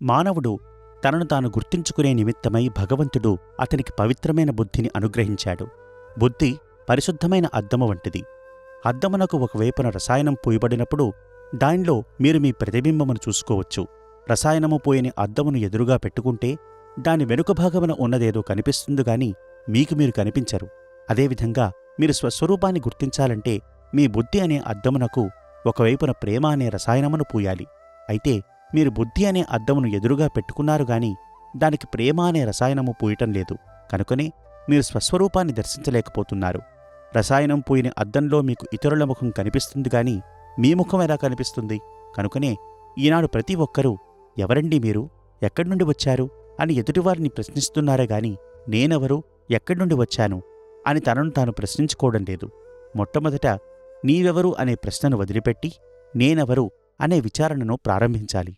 మానవుడు తనను తాను గుర్తించుకునే నిమిత్తమై భగవంతుడు అతనికి పవిత్రమైన బుద్ధిని అనుగ్రహించాడు. బుద్ధి పరిశుద్ధమైన అద్దము వంటిది. అద్దమునకు ఒకవైపున రసాయనం పూయబడినప్పుడు దానిలో మీరు మీ ప్రతిబింబమును చూసుకోవచ్చు. రసాయనము పోయని అద్దమును ఎదురుగా పెట్టుకుంటే దాని వెనుక భాగమున ఉన్నదేదో కనిపిస్తుందిగాని మీకు మీరు కనిపించరు. అదేవిధంగా మీరు స్వస్వరూపాన్ని గుర్తించాలంటే మీ బుద్ధి అనే అద్దమునకు ఒకవైపున ప్రేమ అనే రసాయనమును పూయాలి. అయితే మీరు బుద్ధి అనే అద్దమును ఎదురుగా పెట్టుకున్నారుగాని దానికి ప్రేమ అనే రసాయనము పూయటం లేదు. కనుకనే మీరు స్వస్వరూపాన్ని దర్శించలేకపోతున్నారు. రసాయనం పూయని అద్దంలో మీకు ఇతరుల ముఖం కనిపిస్తుందిగాని మీ ముఖం ఎలా కనిపిస్తుంది? కనుకనే ఈనాడు ప్రతి ఒక్కరూ ఎవరండి మీరు, ఎక్కడ్నుండి వచ్చారు అని ఎదుటివారిని ప్రశ్నిస్తున్నారే గాని నేనెవరు, ఎక్కడ్నుండి వచ్చాను అని తనను తాను ప్రశ్నించుకోవడం లేదు. మొట్టమొదట నీవెవరు అనే ప్రశ్నను వదిలిపెట్టి నేనెవరు అనే విచారణను ప్రారంభించాలి.